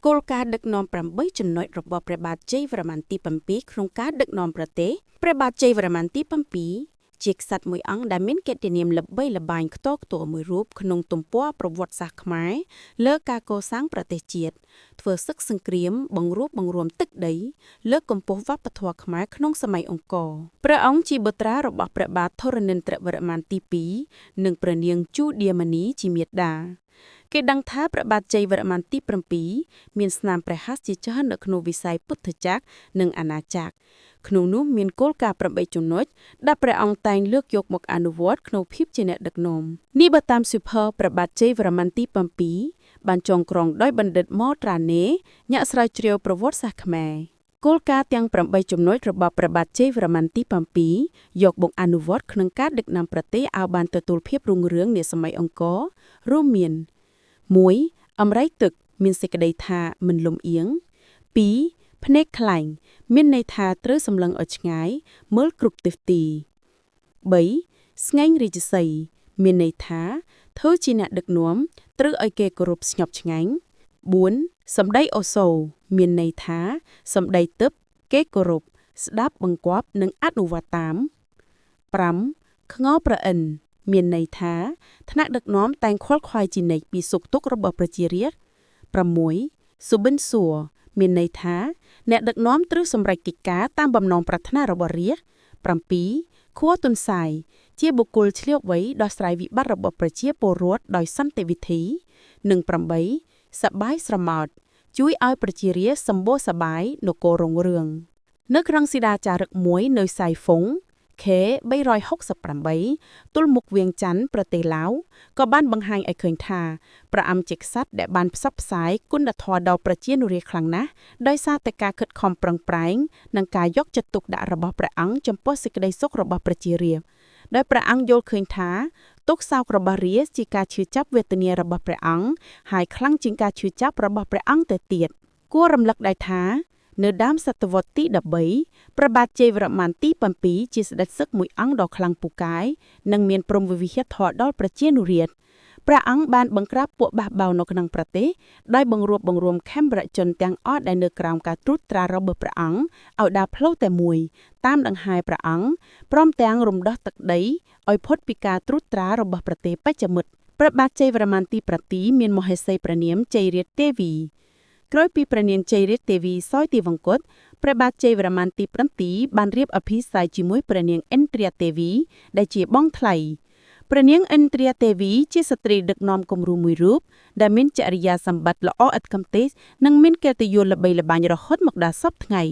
គោលការណ៍ដឹកនាំ8ចំណុចរបស់ព្រះបាទជ័យវរ្ម័នទី7ក្នុងការដឹកនាំប្រទេសព្រះបាទជ័យវរ្ម័នទី7ជាក្សត្រមួយអង្គដែលមានកិត្តិនាមល្បីល្បាញខ្ទរខ្ទរមួយរូបក្នុងទំព័រប្រវត្តិសាស្ត្រខ្មែរលើការកសាងប្រទេសជាតិធ្វើសឹកសង្គ្រាមបង្រួបបង្រួមទឹកដីលើកកម្ពស់វប្បធម៌ខ្មែរក្នុងសម័យអង្គរព្រះអង្គជាបុត្រារបស់ព្រះបាទធរណិន្ទ្រវរ្ម័នទី2និងព្រះនាងជូឌាម៉ានីជាមាតាគេដឹងថាព្រះបាទជ័យវរ្ម័នទី7មានស្នាមព្រះហស្ថជាច្រើននៅក្នុងវិស័យពុទ្ធចក្រនិងអាណាចក្រក្នុងនោះមានគោលការណ៍8ចំណុចដែលព្រះអង្គតែងលើកយកមកអនុវត្តក្នុងភាពជាអ្នកដឹកនាំនេះបើតាមសៀវភៅព្រះបាទជ័យវរ្ម័នទី7បានចងក្រងដោយបណ្ឌិតម៉ត្រាណេអ្នកស្រាវជ្រាវប្រវត្តិសាស្ត្រខ្មែរគោលការណ៍ទាំង8ចំណុចរបស់ព្រះបាទជ័យវរ្ម័នទី7យកមកអនុវត្តក្នុងការដឹកនាំប្រទេសឲ្យបានទទួលភាពរុងរឿងនាសម័យអង្គររួមមាន 1. អំរែកទឹកមានសេចក្តីថាមិនលំអៀង 2. ភ្នែកខ្លែងមានន័យថាត្រូវសម្លឹងឲ្យឆ្ងាយមើលគ្រប់ទិសទី 3. ស្ងែងរាជសីមានន័យថាធ្វើជាអ្នកដឹកនាំត្រូវឲ្យគេគោរពស្ញប់ឆ្ងាញ់ 4. សម្ដីអូសូរមានន័យថាសម្ដីទិព្វគេគោរពស្ដាប់បង្គាប់និងអនុវត្តតាម 5. ខ្ងរប្រអិនមានន័យថាថ្នាក់ដឹកនាំតែងខ្វល់ខ្វាយជានិច្ចពីសុខទុក្ខរបស់ប្រជារាស្ត្រ 6. សុបិនសួរមានន័យថាអ្នកដឹកនាំត្រូវសម្រេចកិច្ចការតាមបំណងប្រាថ្នារបស់រាស្ត្រ 7. ខួទុនសាយជាបុគ្គលឆ្លៀវវៃដោះស្រាយវិបត្តិរបស់ប្រជាពលរដ្ឋដោយសន្តិវិធីនិង 8. សប្បាយស្រមោចជួយឲ្យប្រជារាស្ត្រសម្បូរសប្បាយនគររុងរឿងនៅក្នុងស៊ីដាចារឹកមួយនៅសៃហ្វុងខេ368ទល់មុខវៀងច័ន្ទប្រទេសឡាវក៏បានបង្ហាញឲ្យឃើញថាព្រះអង្គជាក្សត្រដែលបានផ្សព្វផ្សាយគុណធម៌ដល់ប្រជានុរាស្ត្រខ្លាំងណាស់ដោយសារតែការខិតខំប្រឹងប្រែងនិងការយកចិត្តទុកដាក់របស់ព្រះអង្គចំពោះសេចក្តីសុខរបស់ប្រជារាស្ត្រដោយព្រះអង្គយល់ឃើញថាទុក្ខសោករបស់រាស្ត្រជាការឈឺចាប់វេទនារបស់ព្រះអង្គហើយខ្លាំងជាងការឈឺចាប់របស់ព្រះអង្គទៅទៀតគួររំលឹកដែរថានៅដើមសតវត្សទី13ព្រះបាទជ័យវរ្ម័នទី7ជាស្ដេចសឹកមួយអង្គដ៏ខ្លាំងពូកែនិងមានព្រហ្មវិហារធម៌ដល់ប្រជានុរាស្ត្រព្រះអង្គបានបង្ក្រាបពួកបះបោរនៅក្នុងប្រទេសដោយបង្រួបបង្រួមខេមរជនទាំងអស់ដែលនៅក្រោមការត្រួតត្រារបស់ព្រះអង្គឲ្យដើរផ្លូវតែមួយតាមដង្ហែព្រះអង្គព្រមទាំងរំដោះទឹកដីឲ្យផុតពីការត្រួតត្រារបស់ប្រទេសបច្ចិមិត្តព្រះបាទជ័យវរ្ម័នទី7មានមហេសីព្រះនាមជ័យរាជទេវីក្រោយពីព្រះនាងជ័យរាជទេវីសោយទីវង្គតព្រះបាទជ័យវរ្ម័នទី7បានរៀបអភិសេកជាមួយព្រះនាងឥន្ទ្រាទេវីដែលជាបងថ្លៃព្រះនាងឥន្ទ្រាទេវីជាស្ត្រីដឹកនាំគំរូមួយរូបដែលមានចរិយាសម្បត្តិល្អឥតកំទេចនិងមានកិត្តិយសល្បីល្បាញរហូតមកដល់សព្វថ្ងៃ